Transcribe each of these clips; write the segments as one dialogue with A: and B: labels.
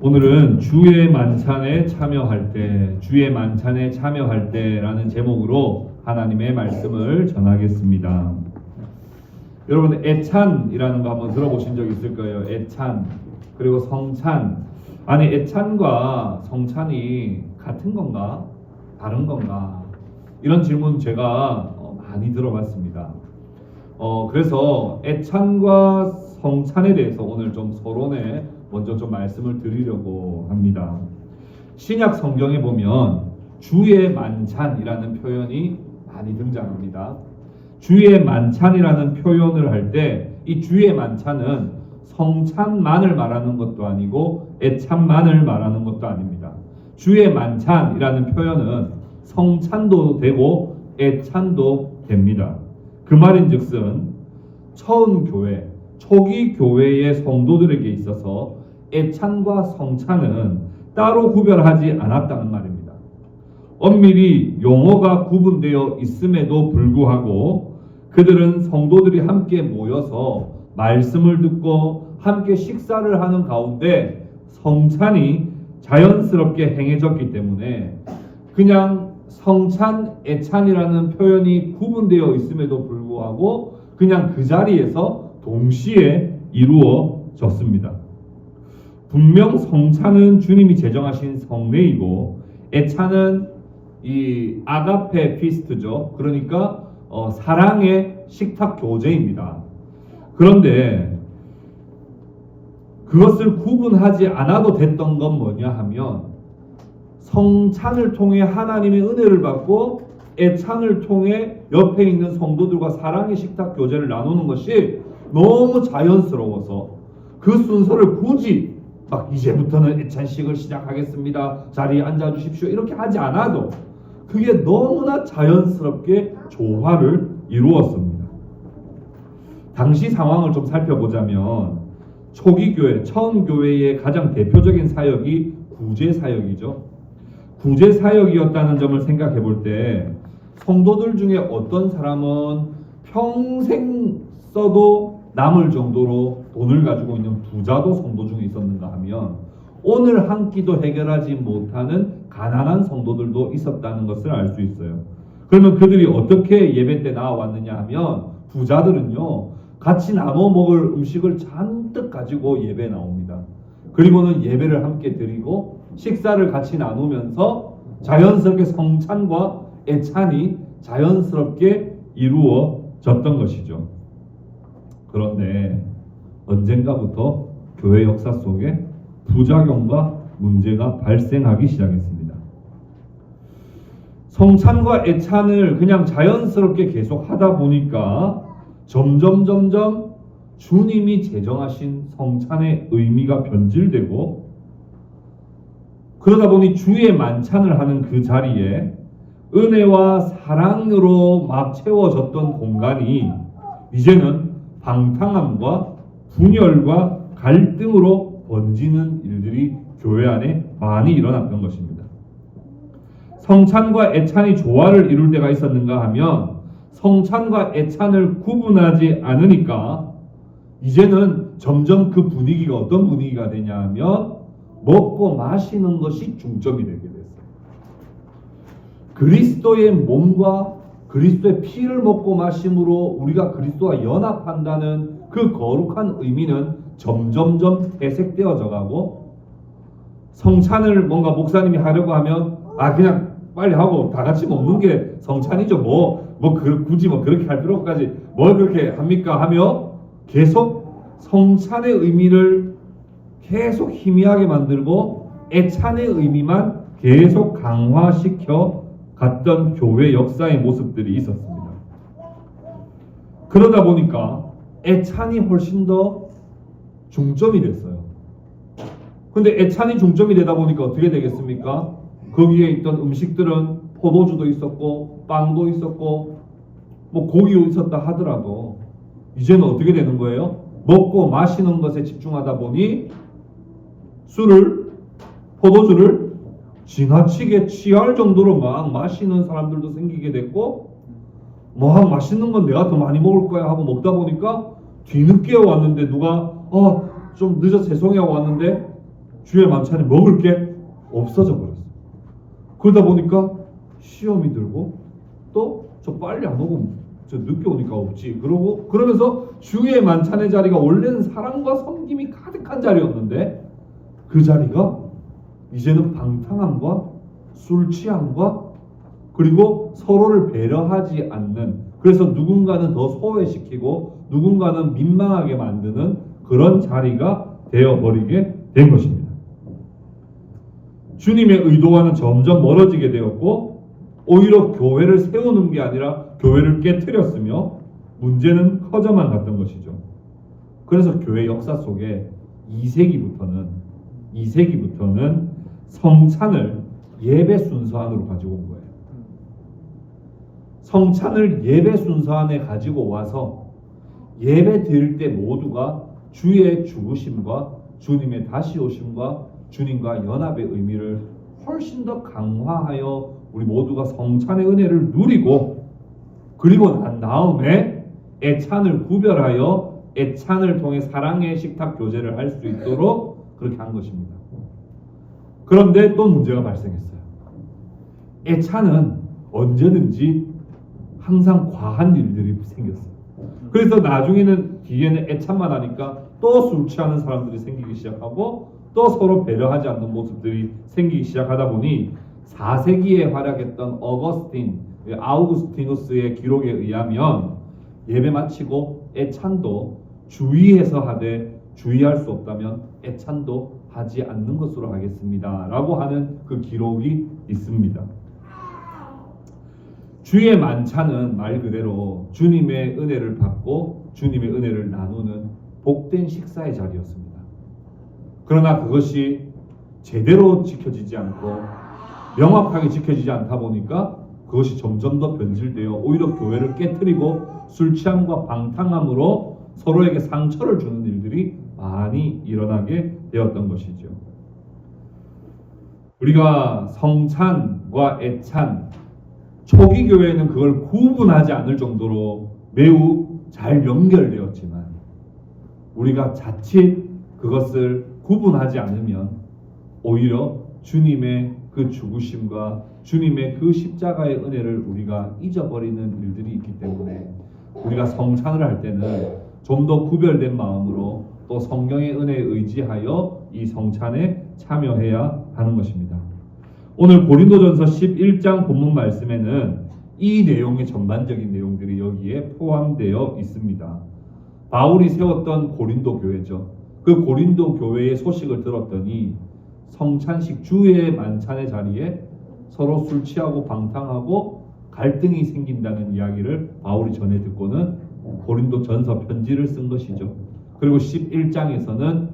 A: 오늘은 주의 만찬에 참여할 때, 주의 만찬에 참여할 때라는 제목으로 하나님의 말씀을 전하겠습니다. 여러분, 애찬이라는 거 한번 들어보신 적 있을 거예요. 애찬, 그리고 성찬. 아니, 애찬과 성찬이 같은 건가? 다른 건가? 이런 질문 제가 많이 들어봤습니다. 그래서 애찬과 성찬에 대해서 오늘 좀 서론에 먼저 좀 말씀을 드리려고 합니다. 신약 성경에 보면 주의 만찬이라는 표현이 많이 등장합니다. 주의 만찬이라는 표현을 할 때 이 주의 만찬은 성찬만을 말하는 것도 아니고 애찬만을 말하는 것도 아닙니다. 주의 만찬이라는 표현은 성찬도 되고 애찬도 됩니다. 그 말인즉슨 처음 교회, 초기 교회의 성도들에게 있어서 애찬과 성찬은 따로 구별하지 않았다는 말입니다. 엄밀히 용어가 구분되어 있음에도 불구하고 그들은 성도들이 함께 모여서 말씀을 듣고 함께 식사를 하는 가운데 성찬이 자연스럽게 행해졌기 때문에 그냥 성찬, 애찬이라는 표현이 구분되어 있음에도 불구하고 그냥 그 자리에서 동시에 이루어졌습니다. 분명 성찬은 주님이 제정하신 성례이고 애찬은 이 아가페 피스트죠. 그러니까 사랑의 식탁 교제입니다. 그런데 그것을 구분하지 않아도 됐던 건 뭐냐 하면 성찬을 통해 하나님의 은혜를 받고 애찬을 통해 옆에 있는 성도들과 사랑의 식탁 교제를 나누는 것이 너무 자연스러워서 그 순서를 굳이 막 이제부터는 애찬식을 시작하겠습니다. 자리에 앉아주십시오. 이렇게 하지 않아도 그게 너무나 자연스럽게 조화를 이루었습니다. 당시 상황을 좀 살펴보자면 초기 교회, 처음 교회의 가장 대표적인 사역이 구제 사역이죠. 구제 사역이었다는 점을 생각해 볼 때 성도들 중에 어떤 사람은 평생 써도 남을 정도로 돈을 가지고 있는 부자도 성도 중에 있었는가 하면 오늘 한 끼도 해결하지 못하는 가난한 성도들도 있었다는 것을 알 수 있어요. 그러면 그들이 어떻게 예배 때 나와왔느냐 하면 부자들은요 같이 나눠 먹을 음식을 잔뜩 가지고 예배에 나옵니다. 그리고는 예배를 함께 드리고 식사를 같이 나누면서 자연스럽게 성찬과 애찬이 자연스럽게 이루어졌던 것이죠. 그런데 언젠가부터 교회 역사 속에 부작용과 문제가 발생하기 시작했습니다. 성찬과 애찬을 그냥 자연스럽게 계속 하다 보니까 점점 주님이 제정하신 성찬의 의미가 변질되고 그러다 보니 주의 만찬을 하는 그 자리에 은혜와 사랑으로 막 채워졌던 공간이 이제는 방탕함과 분열과 갈등으로 번지는 일들이 교회 안에 많이 일어났던 것입니다. 성찬과 애찬이 조화를 이룰 때가 있었는가 하면 성찬과 애찬을 구분하지 않으니까 이제는 점점 그 분위기가 어떤 분위기가 되냐 하면 먹고 마시는 것이 중점이 되게 됐어요. 그리스도의 몸과 그리스도의 피를 먹고 마심으로 우리가 그리스도와 연합한다는 그 거룩한 의미는 점점점 퇴색되어져 가고 성찬을 뭔가 목사님이 하려고 하면 그냥 빨리 하고 다 같이 먹는 게 성찬이죠. 굳이 그렇게 할 필요까지 뭘 그렇게 합니까? 하며 계속 성찬의 의미를 계속 희미하게 만들고 애찬의 의미만 계속 강화시켜 갔던 교회 역사의 모습들이 있었습니다. 그러다 보니까 애찬이 훨씬 더 중점이 됐어요. 근데 애찬이 중점이 되다 보니까 어떻게 되겠습니까? 거기에 있던 음식들은 포도주도 있었고 빵도 있었고 고기도 있었다 하더라도 이제는 어떻게 되는 거예요? 먹고 마시는 것에 집중하다 보니 포도주를 지나치게 취할 정도로 막 마시는 사람들도 생기게 됐고 맛있는 건 내가 더 많이 먹을 거야 하고 먹다 보니까 뒤늦게 왔는데 누가 좀 늦어서 죄송해하고 왔는데 주의 만찬에 먹을 게 없어져 버렸어요. 그러다 보니까 시험이 들고 또 저 빨리 안 오고 저 늦게 오니까 없지. 그러면서 주의 만찬의 자리가 원래는 사랑과 섬김이 가득한 자리였는데 그 자리가 이제는 방탕함과 술 취함과 그리고 서로를 배려하지 않는, 그래서 누군가는 더 소외시키고 누군가는 민망하게 만드는 그런 자리가 되어버리게 된 것입니다. 주님의 의도와는 점점 멀어지게 되었고 오히려 교회를 세우는 게 아니라 교회를 깨트렸으며 문제는 커져만 갔던 것이죠. 그래서 교회 역사 속에 2세기부터는 성찬을 예배 순서 안으로 가지고 온 거예요. 성찬을 예배 순서 안에 가지고 와서 예배 드릴 때 모두가 주의 죽으심과 주님의 다시 오심과 주님과 연합의 의미를 훨씬 더 강화하여 우리 모두가 성찬의 은혜를 누리고, 그리고 난 다음에 애찬을 구별하여 애찬을 통해 사랑의 식탁 교제를 할 수 있도록 그렇게 한 것입니다. 그런데 또 문제가 발생했어요. 애찬은 언제든지 항상 과한 일들이 생겼어요. 그래서 나중에는 뒤에는 애찬만 하니까 또 술 취하는 사람들이 생기기 시작하고 또 서로 배려하지 않는 모습들이 생기기 시작하다 보니 4세기에 활약했던 아우구스티누스의 기록에 의하면 예배 마치고 애찬도 주의해서 하되 주의할 수 없다면 애찬도 하지 않는 것으로 하겠습니다 라고 하는 그 기록이 있습니다. 주의 만찬은 말 그대로 주님의 은혜를 받고 주님의 은혜를 나누는 복된 식사의 자리였습니다. 그러나 그것이 제대로 지켜지지 않고 명확하게 지켜지지 않다 보니까 그것이 점점 더 변질되어 오히려 교회를 깨트리고 술 취함과 방탕함으로 서로에게 상처를 주는 일들이 많이 일어나게 되었던 것이죠. 우리가 성찬과 애찬, 초기 교회는 그걸 구분하지 않을 정도로 매우 잘 연결되었지만 우리가 자칫 그것을 구분하지 않으면 오히려 주님의 그 죽으심과 주님의 그 십자가의 은혜를 우리가 잊어버리는 일들이 있기 때문에 우리가 성찬을 할 때는 좀 더 구별된 마음으로 또 성경의 은혜에 의지하여 이 성찬에 참여해야 하는 것입니다. 오늘 고린도전서 11장 본문 말씀에는 이 내용의 전반적인 내용들이 여기에 포함되어 있습니다. 바울이 세웠던 고린도 교회죠. 그 고린도 교회의 소식을 들었더니 성찬식 주의 만찬의 자리에 서로 술 취하고 방탕하고 갈등이 생긴다는 이야기를 바울이 전해 듣고는 고린도 전서 편지를 쓴 것이죠. 그리고 11장에서는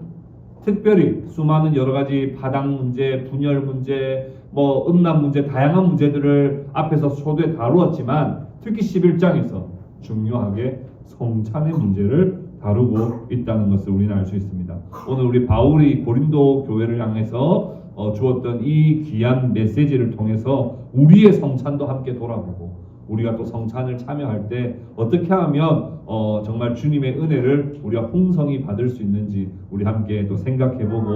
A: 특별히 수많은 여러 가지 바닥 문제, 분열 문제, 음란 문제, 다양한 문제들을 앞에서 소두에 다루었지만 특히 11장에서 중요하게 성찬의 문제를 다루고 있다는 것을 우리는 알 수 있습니다. 오늘 우리 바울이 고린도 교회를 향해서 주었던 이 귀한 메시지를 통해서 우리의 성찬도 함께 돌아보고 우리가 또 성찬을 참여할 때 어떻게 하면 정말 주님의 은혜를 우리가 풍성히 받을 수 있는지 우리 함께 또 생각해보고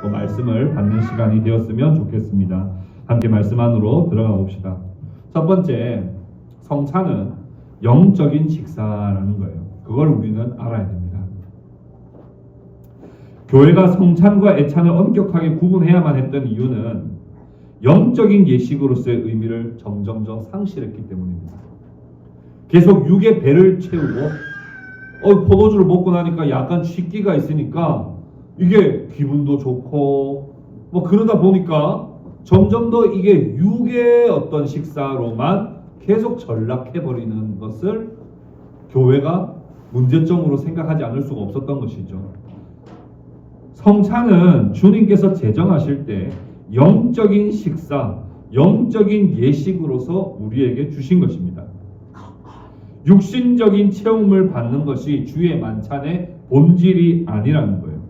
A: 또 말씀을 받는 시간이 되었으면 좋겠습니다. 함께 말씀 안으로 들어가 봅시다. 첫 번째, 성찬은 영적인 식사라는 거예요. 그걸 우리는 알아야 됩니다. 교회가 성찬과 애찬을 엄격하게 구분해야만 했던 이유는 영적인 예식으로서의 의미를 점점 더 상실했기 때문입니다. 계속 육의 배를 채우고 포도주를 먹고 나니까 약간 취기가 있으니까 이게 기분도 좋고 그러다 보니까 점점 더 이게 육의 어떤 식사로만 계속 전락해버리는 것을 교회가 문제점으로 생각하지 않을 수가 없었던 것이죠. 성찬은 주님께서 제정하실 때 영적인 식사, 영적인 예식으로서 우리에게 주신 것입니다. 육신적인 체험을 받는 것이 주의 만찬의 본질이 아니라는 거예요.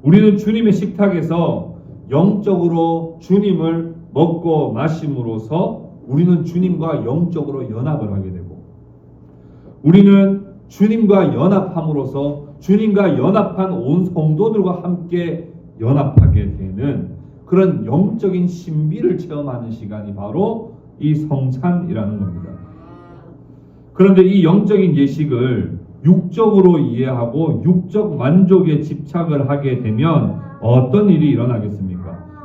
A: 우리는 주님의 식탁에서 영적으로 주님을 먹고 마심으로써 우리는 주님과 영적으로 연합을 하게 되고 우리는 주님과 연합함으로써 주님과 연합한 온 성도들과 함께 연합하게 되는 그런 영적인 신비를 체험하는 시간이 바로 이 성찬이라는 겁니다. 그런데 이 영적인 예식을 육적으로 이해하고 육적 만족에 집착을 하게 되면 어떤 일이 일어나겠습니까?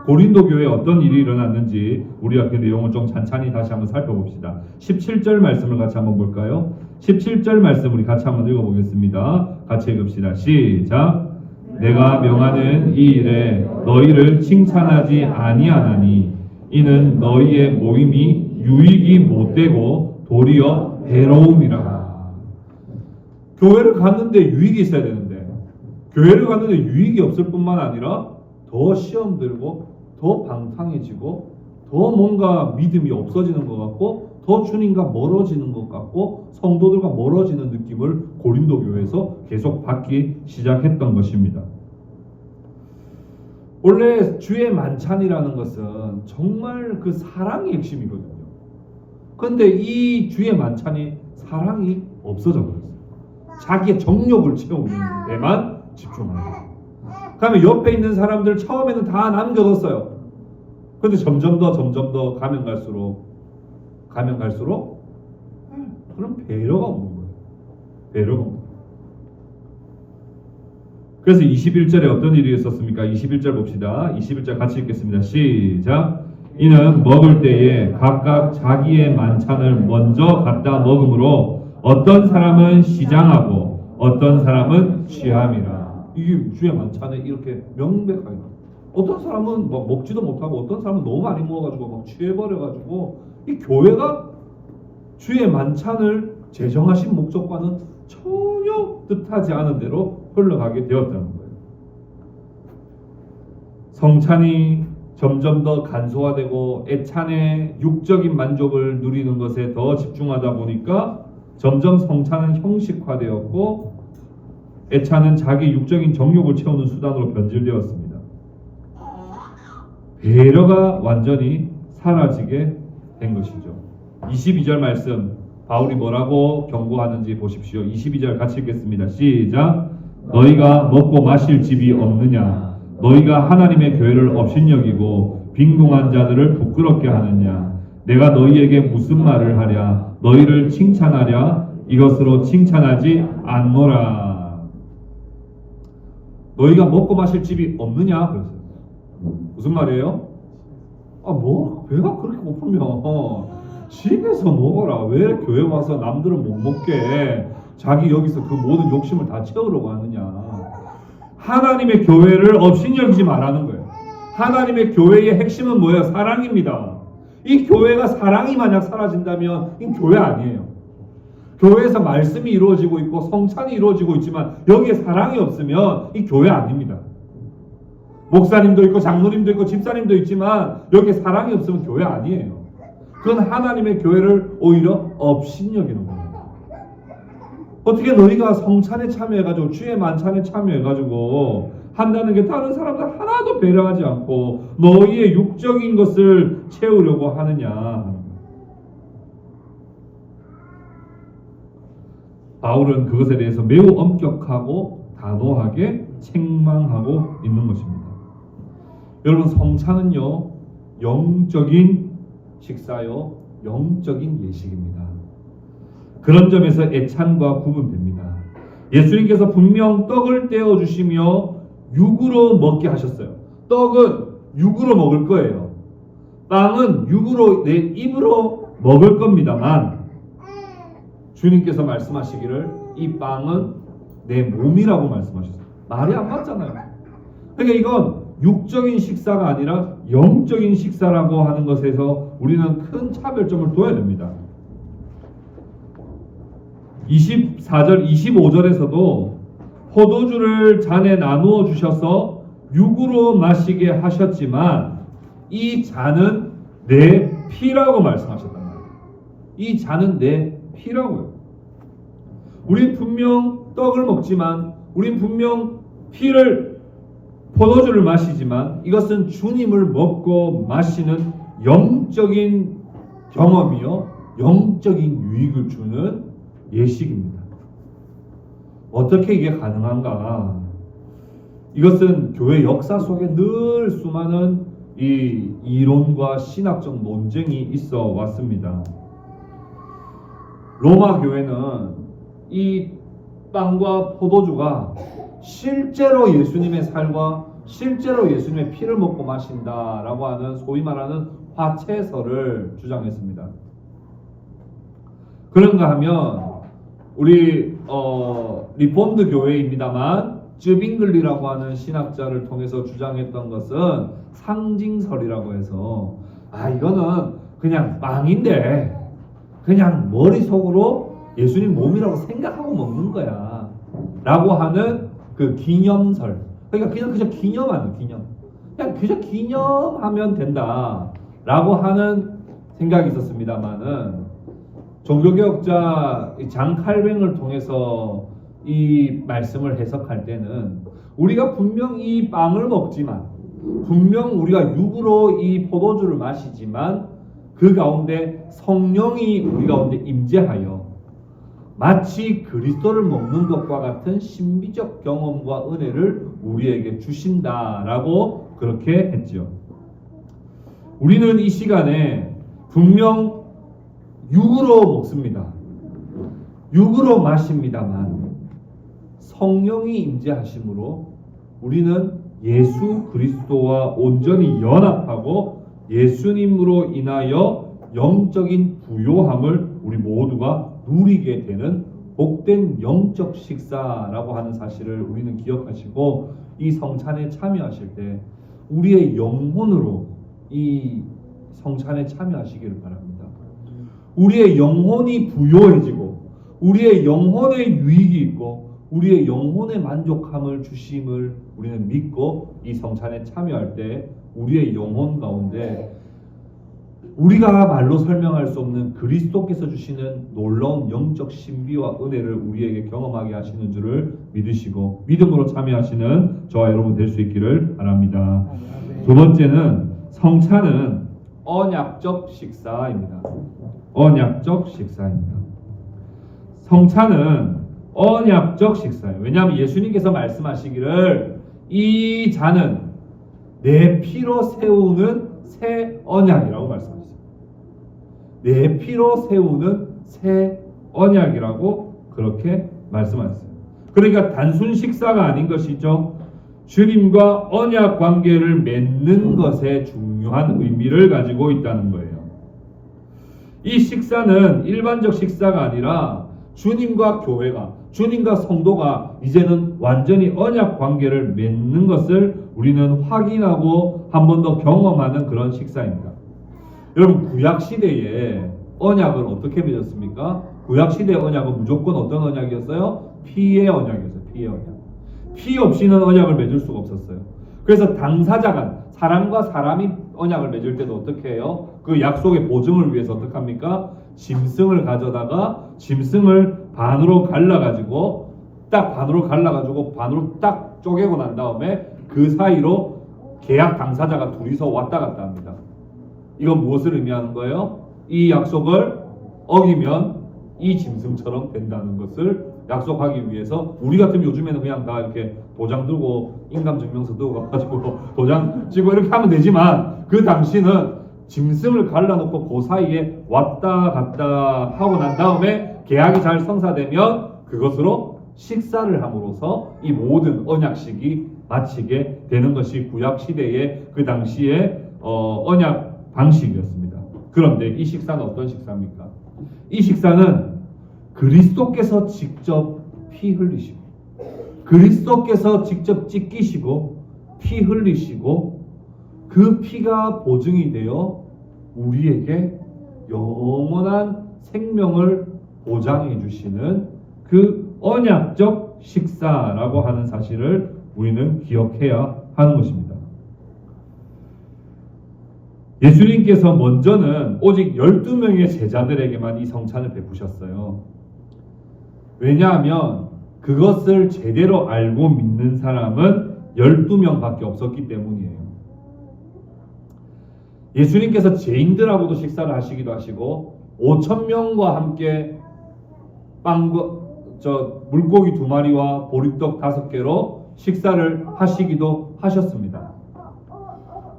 A: 고린도 교회에 어떤 일이 일어났는지 우리가 그 내용을 좀 찬찬히 다시 한번 살펴봅시다. 17절 말씀을 같이 한번 볼까요? 17절 말씀 우리 같이 한번 읽어보겠습니다. 같이 읽읍시다. 시작. 내가 명하는 이 일에 너희를 칭찬하지 아니하나니 이는 너희의 모임이 유익이 못되고 도리어 괴로움이라. 교회를 갔는데 유익이 있어야 되는데 교회를 갔는데 유익이 없을 뿐만 아니라 더 시험 들고 더 방탕해지고 더 뭔가 믿음이 없어지는 것 같고 더 주님과 멀어지는 것 같고 성도들과 멀어지는 느낌을 고린도 교회에서 계속 받기 시작했던 것입니다. 원래 주의 만찬이라는 것은 정말 그 사랑의 핵심이거든요. 그런데 이 주의 만찬이 사랑이 없어져 버렸어요. 자기의 정욕을 채우는 데만 집중하는 거예요. 그러면 옆에 있는 사람들 처음에는 다 남겨뒀어요. 근데 점점 더 가면 갈수록 그런 배려가 없는 거예요. 배려가 없는 거예요. 그래서 21절에 어떤 일이 있었습니까? 21절 봅시다. 21절 같이 읽겠습니다. 시작. 이는 먹을 때에 각각 자기의 만찬을 먼저 갖다 먹음으로 어떤 사람은 시장하고 어떤 사람은 취함이라. 이게 주의 만찬에 이렇게 명백하게 어떤 사람은 막 먹지도 못하고 어떤 사람은 너무 많이 먹어가지고 막 취해버려가지고 이 교회가 주의 만찬을 제정하신 목적과는 전혀 뜻하지 않은 대로 흘러가게 되었다는 거예요. 성찬이 점점 더 간소화되고 애찬의 육적인 만족을 누리는 것에 더 집중하다 보니까 점점 성찬은 형식화되었고 애찬은 자기 육적인 정욕을 채우는 수단으로 변질되었습니다. 배려가 완전히 사라지게 된 것이죠. 22절 말씀 바울이 뭐라고 경고하는지 보십시오. 22절 같이 읽겠습니다. 시작. 너희가 먹고 마실 집이 없느냐? 너희가 하나님의 교회를 업신여기고 빈궁한 자들을 부끄럽게 하느냐? 내가 너희에게 무슨 말을 하랴? 너희를 칭찬하랴? 이것으로 칭찬하지 않노라. 너희가 먹고 마실 집이 없느냐? 그랬어요. 무슨 말이에요? 배가 그렇게 고프면 집에서 먹어라. 왜 교회 와서 남들은 못 먹게 자기 여기서 그 모든 욕심을 다 채우려고 하느냐. 하나님의 교회를 업신여기지 말라는 거예요. 하나님의 교회의 핵심은 뭐예요? 사랑입니다. 이 교회가 사랑이 만약 사라진다면 이 교회 아니에요. 교회에서 말씀이 이루어지고 있고 성찬이 이루어지고 있지만 여기에 사랑이 없으면 이 교회 아닙니다. 목사님도 있고 장로님도 있고 집사님도 있지만 여기에 사랑이 없으면 교회 아니에요. 그건 하나님의 교회를 오히려 업신여기는 겁니다. 어떻게 너희가 성찬에 참여해가지고 주의 만찬에 참여해가지고 한다는 게 다른 사람들 하나도 배려하지 않고 너희의 육적인 것을 채우려고 하느냐. 바울은 그것에 대해서 매우 엄격하고 단호하게 책망하고 있는 것입니다. 여러분, 성찬은요 영적인 식사요 영적인 예식입니다. 그런 점에서 애찬과 구분됩니다. 예수님께서 분명 떡을 떼어 주시며 육으로 먹게 하셨어요. 떡은 육으로 먹을 거예요. 빵은 육으로 내 입으로 먹을 겁니다만 주님께서 말씀하시기를 이 빵은 내 몸이라고 말씀하셨어요. 말이 안 맞잖아요. 그러니까 이건 육적인 식사가 아니라 영적인 식사라고 하는 것에서 우리는 큰 차별점을 둬야 됩니다. 24절, 25절에서도 포도주를 잔에 나누어 주셔서 육으로 마시게 하셨지만 이 잔은 내 피라고 말씀하셨단 말이에요. 이 잔은 내 피라고요. 우린 분명 떡을 먹지만 우린 분명 포도주를 마시지만 이것은 주님을 먹고 마시는 영적인 경험이요 영적인 유익을 주는 예식입니다. 어떻게 이게 가능한가? 이것은 교회 역사 속에 늘 수많은 이 이론과 신학적 논쟁이 있어 왔습니다. 로마 교회는 이 빵과 포도주가 실제로 예수님의 살과 실제로 예수님의 피를 먹고 마신다라고 하는 소위 말하는 화채설을 주장했습니다. 그런가 하면 우리 리폼드 교회입니다만 쯔빙글리라고 하는 신학자를 통해서 주장했던 것은 상징설이라고 해서 이거는 그냥 빵인데 그냥 머릿속으로 예수님 몸이라고 생각하고 먹는 거야 라고 하는 그 기념설. 그러니까 그냥 기념하는 기념. 그냥 그저 기념하면 된다 라고 하는 생각이 있었습니다만은 종교개혁자 장 칼뱅을 통해서 이 말씀을 해석할 때는 우리가 분명 이 빵을 먹지만 분명 우리가 육으로 이 포도주를 마시지만 그 가운데 성령이 우리 가운데 임재하여 마치 그리스도를 먹는 것과 같은 신비적 경험과 은혜를 우리에게 주신다라고 그렇게 했죠. 우리는 이 시간에 분명 육으로 먹습니다. 육으로 마십니다만 성령이 임재하심으로 우리는 예수 그리스도와 온전히 연합하고 예수님으로 인하여 영적인 부요함을 우리 모두가 누리게 되는 복된 영적 식사라고 하는 사실을 우리는 기억하시고 이 성찬에 참여하실 때 우리의 영혼으로 이 성찬에 참여하시기를 바랍니다. 우리의 영혼이 부요해지고 우리의 영혼에 유익이 있고 우리의 영혼의 만족함을 주심을 우리는 믿고 이 성찬에 참여할 때 우리의 영혼 가운데 우리가 말로 설명할 수 없는 그리스도께서 주시는 놀라운 영적 신비와 은혜를 우리에게 경험하게 하시는 줄을 믿으시고 믿음으로 참여하시는 저와 여러분 될 수 있기를 바랍니다. 두 번째는 성찬은 언약적 식사입니다. 언약적 식사입니다. 성찬은 언약적 식사예요. 왜냐하면 예수님께서 말씀하시기를 이 잔은 내 피로 세우는 새 언약이라고 말씀하셨어요. 내 피로 세우는 새 언약이라고 그렇게 말씀하셨어요. 그러니까 단순 식사가 아닌 것이죠. 주님과 언약 관계를 맺는 것에 중요한 의미를 가지고 있다는 거예요. 이 식사는 일반적 식사가 아니라 주님과 교회가, 주님과 성도가 이제는 완전히 언약 관계를 맺는 것을 우리는 확인하고 한 번 더 경험하는 그런 식사입니다. 여러분, 구약시대에 언약을 어떻게 맺었습니까? 구약시대의 언약은 무조건 어떤 언약이었어요? 피의 언약이었어요. 피의 언약. 피 없이는 언약을 맺을 수가 없었어요. 그래서 당사자 간, 사람과 사람이 언약을 맺을 때도 어떻게 해요? 그 약속의 보증을 위해서 어떻게 합니까? 짐승을 가져다가 짐승을 반으로 갈라가지고 딱 반으로 갈라가지고 반으로 딱 쪼개고 난 다음에 그 사이로 계약 당사자가 둘이서 왔다 갔다 합니다. 이건 무엇을 의미하는 거예요? 이 약속을 어기면 이 짐승처럼 된다는 것을 약속하기 위해서 우리 같으면 요즘에는 그냥 다 이렇게 도장 들고 인감증명서 들고 가지고 도장 찍고 이렇게 하면 되지만 그 당시는 짐승을 갈라놓고 그 사이에 왔다 갔다 하고 난 다음에 계약이 잘 성사되면 그것으로 식사를 함으로써 이 모든 언약식이 마치게 되는 것이 구약시대의 그 당시의 언약 방식이었습니다. 그런데 이 식사는 어떤 식사입니까? 이 식사는 그리스도께서 직접 피 흘리시고 그리스도께서 직접 찢기시고 피 흘리시고 그 피가 보증이 되어 우리에게 영원한 생명을 보장해 주시는 그 언약적 식사라고 하는 사실을 우리는 기억해야 하는 것입니다. 예수님께서 먼저는 오직 12명의 제자들에게만 이 성찬을 베푸셨어요. 왜냐하면 그것을 제대로 알고 믿는 사람은 12명밖에 없었기 때문이에요. 예수님께서 죄인들하고도 식사를 하시기도 하시고 5,000명과 함께 물고기 2마리와 보리떡 5개로 식사를 하시기도 하셨습니다.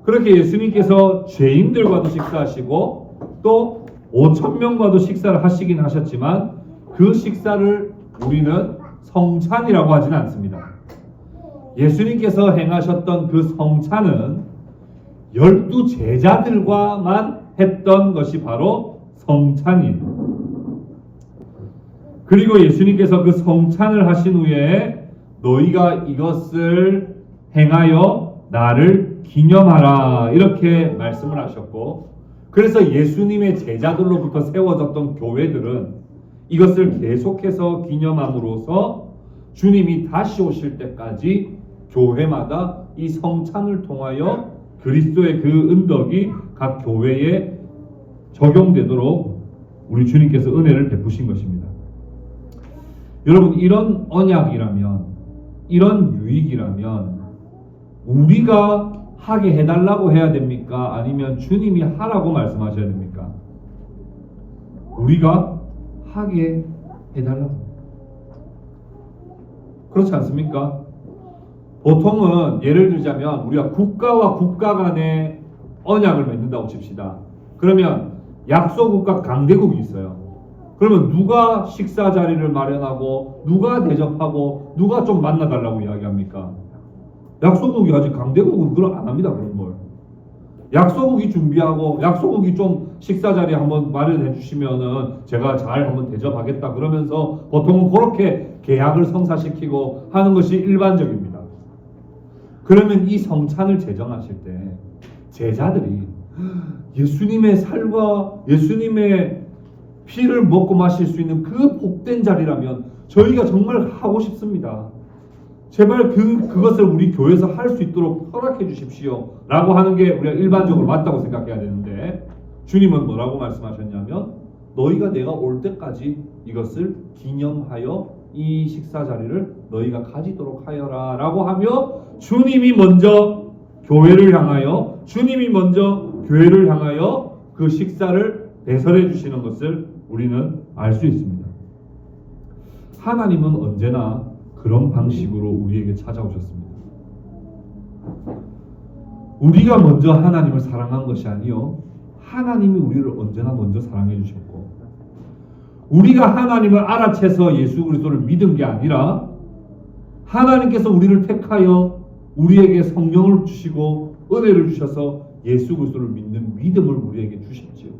A: 그렇게 예수님께서 죄인들과도 식사하시고 또 5,000명과도 식사를 하시긴 하셨지만 그 식사를 우리는 성찬이라고 하지는 않습니다. 예수님께서 행하셨던 그 성찬은 12 제자들과만 했던 것이 바로 성찬이에요. 그리고 예수님께서 그 성찬을 하신 후에 너희가 이것을 행하여 나를 기념하라 이렇게 말씀을 하셨고, 그래서 예수님의 제자들로부터 세워졌던 교회들은 이것을 계속해서 기념함으로써 주님이 다시 오실 때까지 교회마다 이 성찬을 통하여 그리스도의 그 은덕이 각 교회에 적용되도록 우리 주님께서 은혜를 베푸신 것입니다. 여러분, 이런 언약이라면, 이런 유익이라면 우리가 하게 해달라고 해야 됩니까? 아니면 주님이 하라고 말씀하셔야 됩니까? 우리가 하게 해달라고. 그렇지 않습니까? 보통은 예를 들자면 우리가 국가와 국가 간에 언약을 맺는다고 칩시다. 그러면 약소국과 강대국이 있어요. 그러면 누가 식사 자리를 마련하고 누가 대접하고 누가 좀 만나달라고 이야기합니까? 약소국이 하지 강대국은 그걸 안 합니다. 그런 걸. 약소국이 준비하고 약소국이 좀 식사 자리 한번 마련해 주시면은 제가 잘 한번 대접하겠다 그러면서 보통은 그렇게 계약을 성사시키고 하는 것이 일반적입니다. 그러면 이 성찬을 제정하실 때 제자들이 예수님의 살과 예수님의 피를 먹고 마실 수 있는 그 복된 자리라면 저희가 정말 하고 싶습니다. 제발 그것을 우리 교회에서 할 수 있도록 허락해 주십시오 라고 하는 게 우리가 일반적으로 맞다고 생각해야 되는데, 주님은 뭐라고 말씀하셨냐면 너희가 내가 올 때까지 이것을 기념하여 이 식사 자리를 너희가 가지도록 하여라 라고 하며 주님이 먼저 교회를 향하여, 주님이 먼저 교회를 향하여 그 식사를 배설해 주시는 것을 우리는 알 수 있습니다. 하나님은 언제나 그런 방식으로 우리에게 찾아오셨습니다. 우리가 먼저 하나님을 사랑한 것이 아니요, 하나님이 우리를 언제나 먼저 사랑해 주셨고, 우리가 하나님을 알아채서 예수 그리스도를 믿은 게 아니라 하나님께서 우리를 택하여 우리에게 성령을 주시고 은혜를 주셔서 예수 그리스도를 믿는 믿음을 우리에게 주셨지요.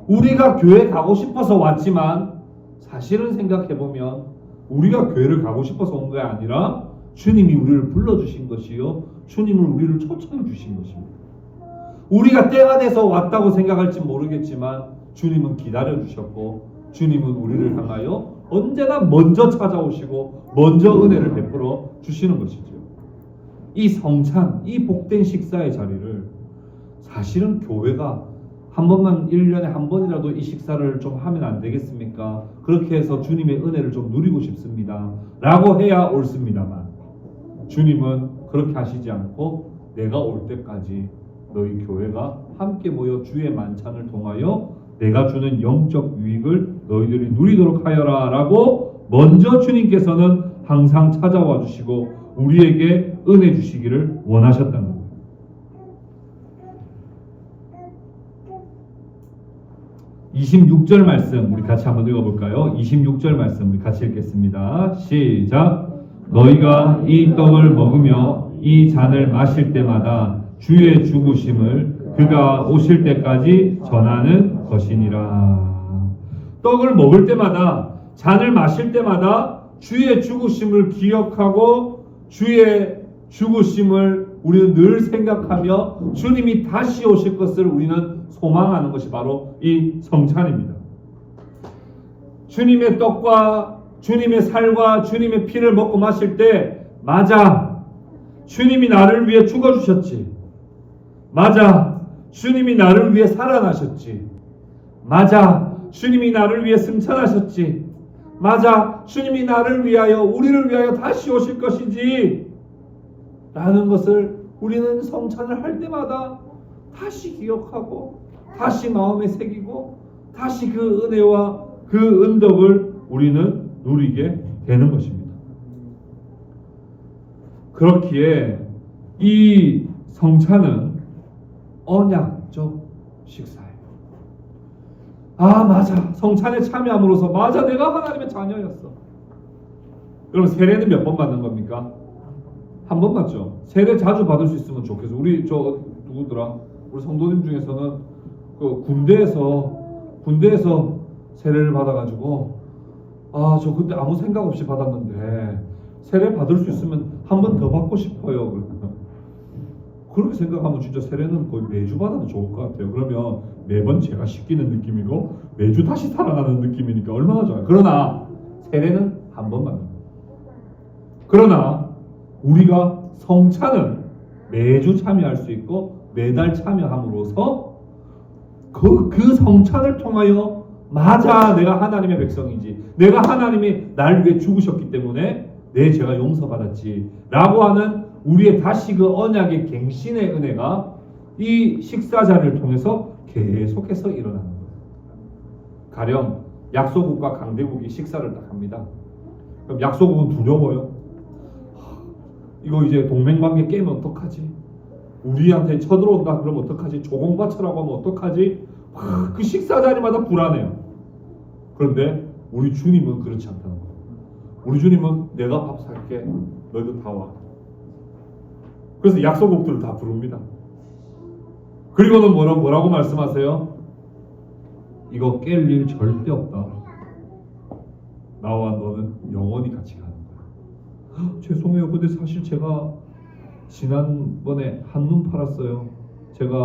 A: 우리가 교회 가고 싶어서 왔지만 사실은 생각해보면 우리가 교회를 가고 싶어서 온 게 아니라 주님이 우리를 불러주신 것이요, 주님은 우리를 초청해 주신 것입니다. 우리가 때가 돼서 왔다고 생각할지 모르겠지만 주님은 기다려 주셨고 주님은 우리를 향하여 언제나 먼저 찾아오시고 먼저 은혜를 베풀어 주시는 것이죠. 이 성찬, 이 복된 식사의 자리를 사실은 교회가 한 번만 1년에 한 번이라도 이 식사를 좀 하면 안 되겠습니까? 그렇게 해서 주님의 은혜를 좀 누리고 싶습니다 라고 해야 옳습니다만, 주님은 그렇게 하시지 않고 내가 올 때까지 너희 교회가 함께 모여 주의 만찬을 통하여 내가 주는 영적 유익을 너희들이 누리도록 하여라 라고 먼저 주님께서는 항상 찾아와 주시고 우리에게 은혜 주시기를 원하셨다는 겁니다. 26절 말씀 우리 같이 한번 읽어볼까요? 26절 말씀 우리 같이 읽겠습니다. 시작. 너희가 이 떡을 먹으며 이 잔을 마실 때마다 주의 죽으심을 그가 오실 때까지 전하는 것이니라. 떡을 먹을 때마다, 잔을 마실 때마다 주의 죽으심을 기억하고 주의 죽으심을 우리는 늘 생각하며 주님이 다시 오실 것을 우리는 소망하는 것이 바로 이 성찬입니다. 주님의 떡과 주님의 살과 주님의 피를 먹고 마실 때, 맞아, 주님이 나를 위해 죽어주셨지. 맞아, 주님이 나를 위해 살아나셨지. 맞아, 주님이 나를 위해 승천하셨지. 맞아, 주님이 나를 위하여, 우리를 위하여 다시 오실 것이지 라는 것을 우리는 성찬을 할 때마다 다시 기억하고 다시 마음에 새기고 다시 그 은혜와 그 은덕을 우리는 누리게 되는 것입니다. 그렇기에 이 성찬은 언약적 식사예요. 아, 맞아. 성찬에 참여함으로써 맞아, 내가 하나님의 자녀였어. 그럼 세례는 몇 번 받는 겁니까? 한 번 받죠. 세례 자주 받을 수 있으면 좋겠어. 우리 누구더라? 우리 성도님 중에서는 그 군대에서 세례를 받아가지고 저 그때 아무 생각 없이 받았는데 세례 받을 수 있으면 한 번 더 받고 싶어요. 그렇게 생각하면 진짜 세례는 거의 매주 받아도 좋을 것 같아요. 그러면 매번 제가 씻기는 느낌이고 매주 다시 살아나는 느낌이니까 얼마나 좋아요. 그러나 세례는 한 번 받는 거예요. 그러나 우리가 성찬은 매주 참여할 수 있고 매달 참여함으로써 그 성찬을 통하여 맞아, 내가 하나님의 백성이지, 내가 하나님이 날 위해 죽으셨기 때문에 내 죄가 용서받았지 라고 하는 우리의 다시 그 언약의 갱신의 은혜가 이 식사 자리를 통해서 계속해서 일어나는 거예요. 가령 약소국과 강대국이 식사를 딱 합니다. 그럼 약소국은 두려워요. 이거 이제 동맹관계 깨면 어떡하지? 우리한테 쳐들어온다 그러면 어떡하지? 조공바쳐라고 하면 어떡하지? 그 식사 자리마다 불안해요. 그런데 우리 주님은 그렇지 않다는 거예요. 우리 주님은 내가 밥 살게, 너희도 다 와. 그래서 약소국들을 다 부릅니다. 그리고는 뭐라고 말씀하세요? 이거 깰 일 절대 없다. 나와 너는 영원히 같이 가는 거야. 죄송해요. 근데 사실 제가 지난번에 한눈 팔았어요. 제가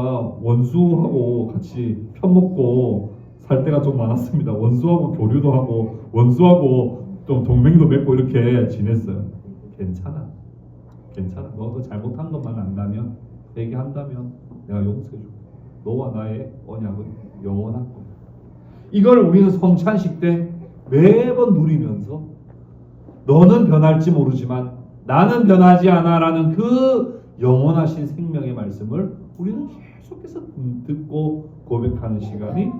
A: 원수하고 같이 편먹고 살 때가 좀 많았습니다. 원수하고 교류도 하고 원수하고 좀 동맹도 맺고 이렇게 지냈어요. 괜찮아. 너도 잘못한 것만 안다면, 회개한다면 내가 용서해줄게. 너와 나의 언약은 영원한 거야. 이걸 우리는 성찬식 때 매번 누리면서 너는 변할지 모르지만 나는 변하지 않아 라는 그 영원하신 생명의 말씀을 우리는 계속해서 듣고 고백하는 시간이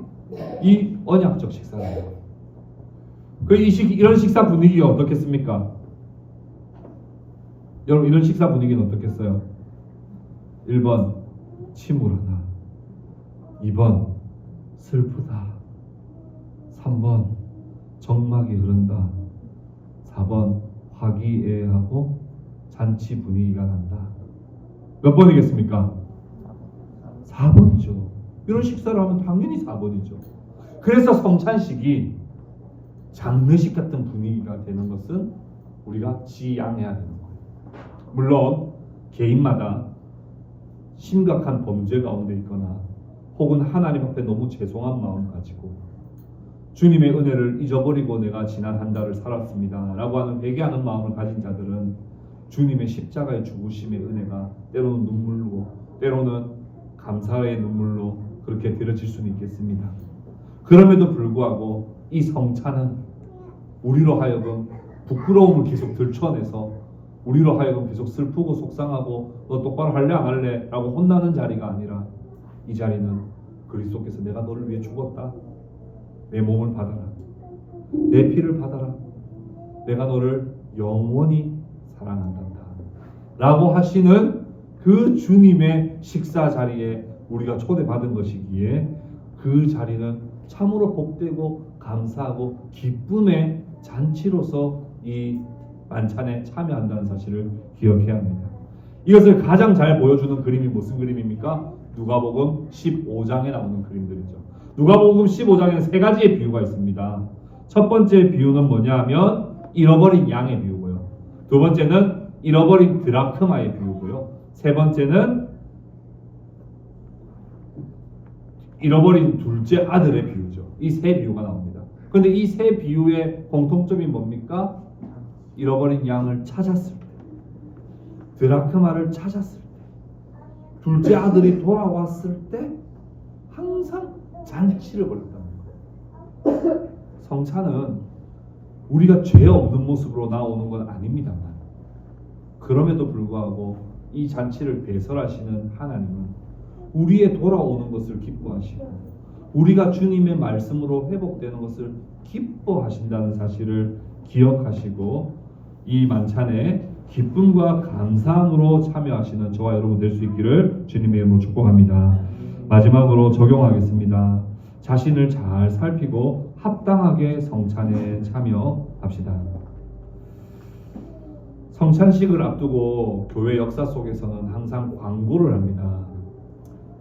A: 이 언약적 식사입니다. 이런 식사 분위기가 어떻겠습니까? 여러분, 이런 식사 분위기는 어떻겠어요? 1번 침울하다, 2번 슬프다, 3번 정막이 흐른다, 4번 화기애애하고 잔치 분위기가 난다. 몇 번이겠습니까? 4번이죠. 이런 식사를 하면 당연히 4번이죠. 그래서 성찬식이 장례식 같은 분위기가 되는 것은 우리가 지양해야 되는 거예요. 물론 개인마다 심각한 범죄 가운데 있거나 혹은 하나님 앞에 너무 죄송한 마음 가지고 주님의 은혜를 잊어버리고 내가 지난 한 달을 살았습니다 라고 하는 회개하는 마음을 가진 자들은 주님의 십자가의 죽으심의 은혜가 때로는 눈물로, 때로는 감사의 눈물로 그렇게 들어질 수는 있겠습니다. 그럼에도 불구하고 이 성찬은 우리로 하여금 부끄러움을 계속 들춰내서 우리로 하여금 계속 슬프고 속상하고 너 똑바로 할래 안 할래 라고 혼나는 자리가 아니라, 이 자리는 그리스도께서 내가 너를 위해 죽었다, 내 몸을 받아라, 내 피를 받아라, 내가 너를 영원히 사랑한다 라고 하시는 그 주님의 식사 자리에 우리가 초대받은 것이기에 그 자리는 참으로 복되고 감사하고 기쁨의 잔치로서 이 만찬에 참여한다는 사실을 기억해야 합니다. 이것을 가장 잘 보여주는 그림이 무슨 그림입니까? 누가복음 15장에 나오는 그림들이죠. 누가복음 15장에는 세 가지의 비유가 있습니다. 첫 번째 비유는 뭐냐 하면 잃어버린 양의 비유고요. 두 번째는 잃어버린 드라크마의 비유고요. 세 번째는 잃어버린 둘째 아들의 비유죠. 이 세 비유가 나옵니다. 그런데 이 세 비유의 공통점이 뭡니까? 잃어버린 양을 찾았을 때, 드라크마를 찾았을 때, 둘째 아들이 돌아왔을 때 항상 잔치를 벌였다는 거예요. 성찬은 우리가 죄 없는 모습으로 나오는 건 아닙니다만, 그럼에도 불구하고 이 잔치를 배설하시는 하나님은 우리의 돌아오는 것을 기뻐하시고 우리가 주님의 말씀으로 회복되는 것을 기뻐하신다는 사실을 기억하시고 이 만찬에 기쁨과 감사함으로 참여하시는 저와 여러분 될 수 있기를 주님의 이름으로 축복합니다. 마지막으로 적용하겠습니다. 자신을 잘 살피고 합당하게 성찬에 참여합시다. 성찬식을 앞두고 교회 역사 속에서는 항상 광고를 합니다.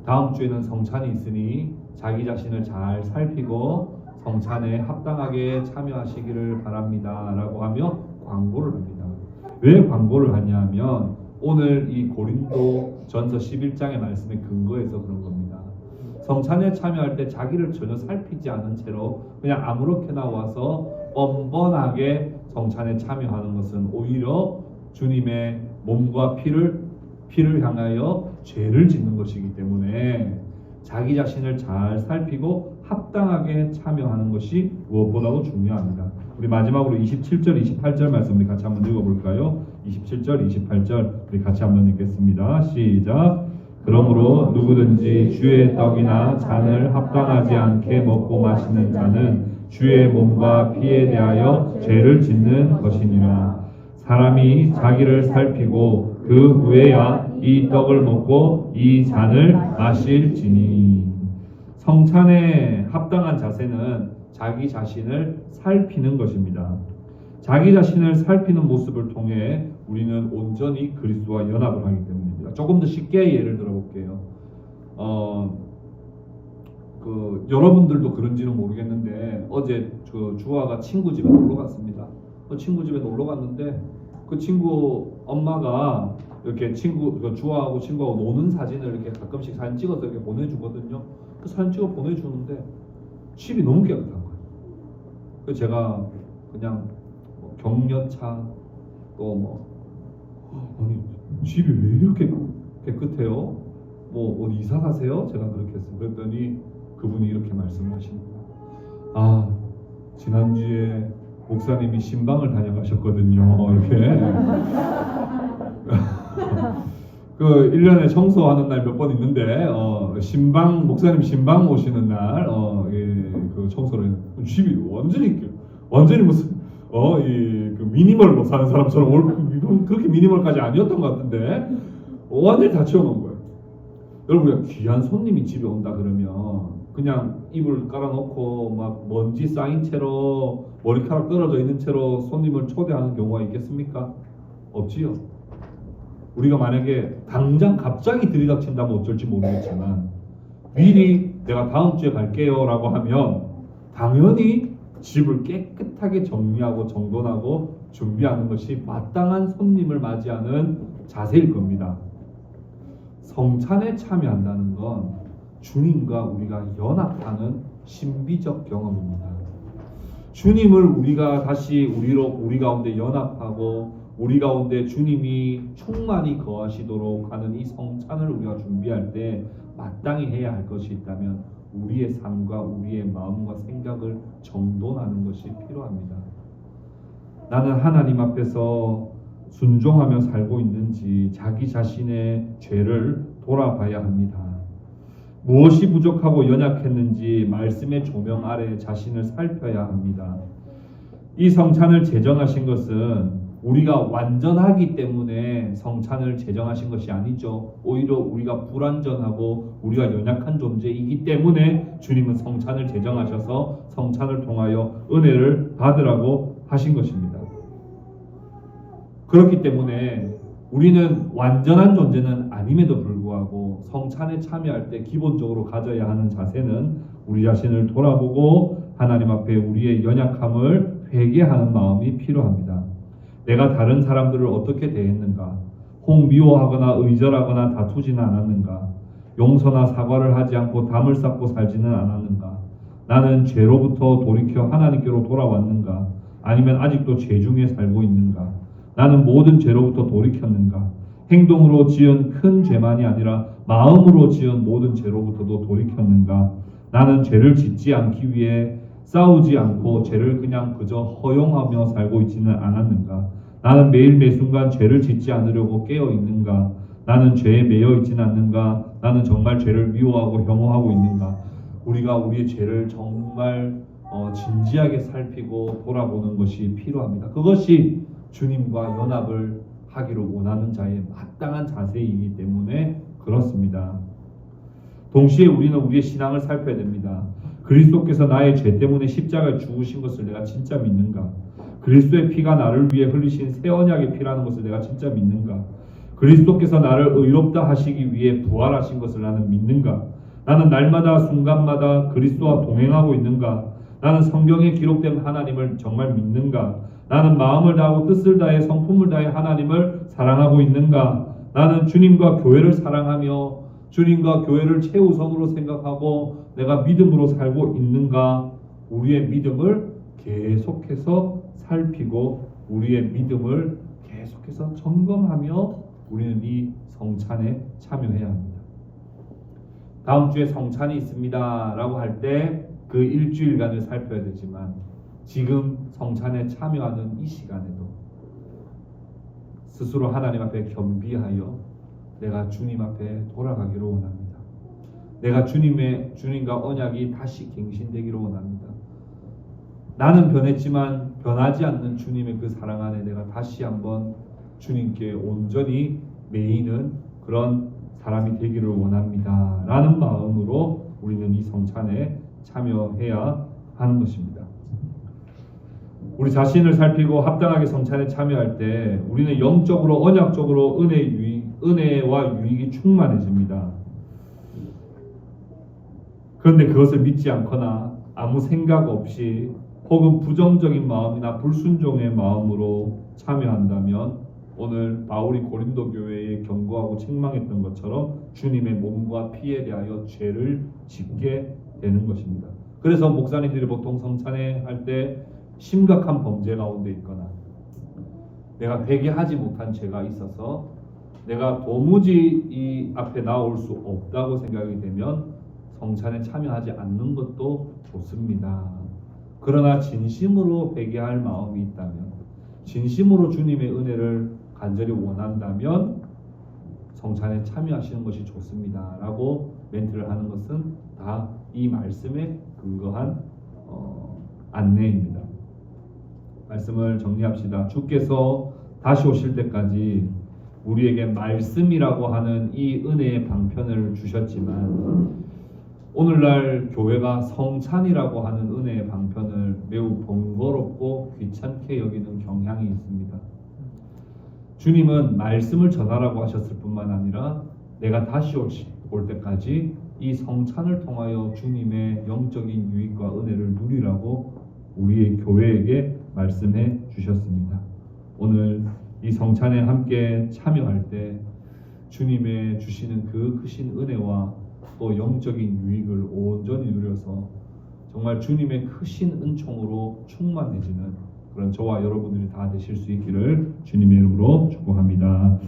A: 다음 주에는 성찬이 있으니 자기 자신을 잘 살피고 성찬에 합당하게 참여하시기를 바랍니다 라고 하며 광고를 합니다. 왜 광고를 하냐 하면 오늘 이 고린도 전서 11장의 말씀에 근거해서 그런 겁니다. 성찬에 참여할 때 자기를 전혀 살피지 않은 채로 그냥 아무렇게나 와서 뻔뻔하게 성찬에 참여하는 것은 오히려 주님의 몸과 피를 향하여 죄를 짓는 것이기 때문에 자기 자신을 잘 살피고 합당하게 참여하는 것이 무엇보다도 중요합니다. 우리 마지막으로 27절, 28절 말씀 우리 같이 한번 읽어볼까요? 27절, 28절 우리 같이 한번 읽겠습니다. 시작. 그러므로 누구든지 주의 떡이나 잔을 합당하지 않게 먹고 마시는 자는 주의 몸과 피에 대하여 죄를 짓는 것이니라. 사람이 자기를 살피고 그 후에야 이 떡을 먹고 이 잔을 마실지니. 성찬에 합당한 자세는 자기 자신을 살피는 것입니다. 자기 자신을 살피는 모습을 통해 우리는 온전히 그리스도와 연합을 하기 때문입니다. 조금 더 쉽게 예를 들어볼게요. 여러분들도 그런지는 모르겠는데 어제 주아가 친구 집에 놀러 갔습니다. 친구 집에 놀러 갔는데 그 친구 엄마가 이렇게 주아하고 친구하고 노는 사진을 이렇게 가끔씩 사진 찍어서 이렇게 보내주거든요. 그 사진 찍어 보내주는데 집이 너무 깨끗한 거예요. 그래서 제가 그냥 격려차 또 아니 집이 왜 이렇게 깨끗해요? 어디 이사 가세요? 제가 그렇게 했어요. 그랬더니 그분이 이렇게 말씀하십니다. 지난주에 목사님이 신방을 다녀가셨거든요. 이렇게. 1년에 청소하는 날 몇 번 있는데, 목사님 신방 오시는 날, 그 청소를, 집이 완전히 무슨, 미니멀로 사는 사람처럼, 그렇게 미니멀까지 아니었던 것 같은데, 완전히 다 치워놓은 거예요. 여러분, 귀한 손님이 집에 온다 그러면, 그냥 이불 깔아놓고 막 먼지 쌓인 채로 머리카락 떨어져 있는 채로 손님을 초대하는 경우가 있겠습니까? 없지요. 우리가 만약에 당장 갑자기 들이닥친다면 어쩔지 모르겠지만 미리 내가 다음 주에 갈게요 라고 하면 당연히 집을 깨끗하게 정리하고 정돈하고 준비하는 것이 마땅한 손님을 맞이하는 자세일 겁니다. 성찬에 참여한다는 건 주님과 우리가 연합하는 신비적 경험입니다. 주님을 우리가 다시 우리 가운데 연합하고 우리 가운데 주님이 충만히 거하시도록 하는 이 성찬을 우리가 준비할 때 마땅히 해야 할 것이 있다면 우리의 삶과 우리의 마음과 생각을 정돈하는 것이 필요합니다. 나는 하나님 앞에서 순종하며 살고 있는지 자기 자신의 죄를 돌아봐야 합니다. 무엇이 부족하고 연약했는지 말씀의 조명 아래 자신을 살펴야 합니다. 이 성찬을 제정하신 것은 우리가 완전하기 때문에 성찬을 제정하신 것이 아니죠. 오히려 우리가 불완전하고 우리가 연약한 존재이기 때문에 주님은 성찬을 제정하셔서 성찬을 통하여 은혜를 받으라고 하신 것입니다. 그렇기 때문에 우리는 완전한 존재는 아님에도 불구하고 성찬에 참여할 때 기본적으로 가져야 하는 자세는 우리 자신을 돌아보고 하나님 앞에 우리의 연약함을 회개하는 마음이 필요합니다. 내가 다른 사람들을 어떻게 대했는가? 혹 미워하거나 의절하거나 다투지는 않았는가? 용서나 사과를 하지 않고 담을 쌓고 살지는 않았는가? 나는 죄로부터 돌이켜 하나님께로 돌아왔는가? 아니면 아직도 죄 중에 살고 있는가? 나는 모든 죄로부터 돌이켰는가? 행동으로 지은 큰 죄만이 아니라 마음으로 지은 모든 죄로부터도 돌이켰는가? 나는 죄를 짓지 않기 위해 싸우지 않고 죄를 그저 허용하며 살고 있지는 않았는가? 나는 매일 매순간 죄를 짓지 않으려고 깨어 있는가? 나는 죄에 매여 있지는 않는가? 나는 정말 죄를 미워하고 혐오하고 있는가? 우리가 우리의 죄를 정말 진지하게 살피고 돌아보는 것이 필요합니다. 그것이 주님과 연합을 하기를 원하는 자의 마땅한 자세이기 때문에 그렇습니다. 동시에 우리는 우리의 신앙을 살펴야 됩니다. 그리스도께서 나의 죄 때문에 십자가에 죽으신 것을 내가 진짜 믿는가? 그리스도의 피가 나를 위해 흘리신 새 언약의 피라는 것을 내가 진짜 믿는가? 그리스도께서 나를 의롭다 하시기 위해 부활하신 것을 나는 믿는가? 나는 날마다 순간마다 그리스도와 동행하고 있는가? 나는 성경에 기록된 하나님을 정말 믿는가? 나는 마음을 다하고 뜻을 다해 성품을 다해 하나님을 사랑하고 있는가? 나는 주님과 교회를 사랑하며 주님과 교회를 최우선으로 생각하고 내가 믿음으로 살고 있는가? 우리의 믿음을 계속해서 살피고 우리의 믿음을 계속해서 점검하며 우리는 이 성찬에 참여해야 합니다. 다음 주에 성찬이 있습니다 라고 할 때 그 일주일간을 살펴야 되지만 지금 성찬에 참여하는 이 시간에도 스스로 하나님 앞에 겸비하여 내가 주님 앞에 돌아가기를 원합니다. 내가 주님과 언약이 다시 갱신되기를 원합니다. 나는 변했지만 변하지 않는 주님의 그 사랑 안에 내가 다시 한번 주님께 온전히 매이는 그런 사람이 되기를 원합니다. 라는 마음으로 우리는 이 성찬에 참여해야 하는 것입니다. 우리 자신을 살피고 합당하게 성찬에 참여할 때 우리는 영적으로 언약적으로 은혜와 유익이 충만해집니다. 그런데 그것을 믿지 않거나 아무 생각 없이 혹은 부정적인 마음이나 불순종의 마음으로 참여한다면 오늘 바울이 고린도 교회에 경고하고 책망했던 것처럼 주님의 몸과 피에 대하여 죄를 짓게 되는 것입니다. 그래서 목사님들이 보통 성찬회 할 때 심각한 범죄 가운데 있거나 내가 회개하지 못한 죄가 있어서 내가 도무지 이 앞에 나올 수 없다고 생각이 되면 성찬에 참여하지 않는 것도 좋습니다. 그러나 진심으로 회개할 마음이 있다면 진심으로 주님의 은혜를 간절히 원한다면 성찬에 참여하시는 것이 좋습니다 라고 멘트를 하는 것은 다 이 말씀에 근거한 안내입니다. 말씀을 정리합시다. 주께서 다시 오실 때까지 우리에게 말씀이라고 하는 이 은혜의 방편을 주셨지만 오늘날 교회가 성찬이라고 하는 은혜의 방편을 매우 번거롭고 귀찮게 여기는 경향이 있습니다. 주님은 말씀을 전하라고 하셨을 뿐만 아니라 내가 다시 올 때까지 이 성찬을 통하여 주님의 영적인 유익과 은혜를 누리라고 우리의 교회에게 말씀해 주셨습니다. 오늘 이 성찬에 함께 참여할 때 주님의 주시는 그 크신 은혜와 또 영적인 유익을 온전히 누려서 정말 주님의 크신 은총으로 충만해지는 그런 저와 여러분들이 다 되실 수 있기를 주님의 이름으로 축복합니다.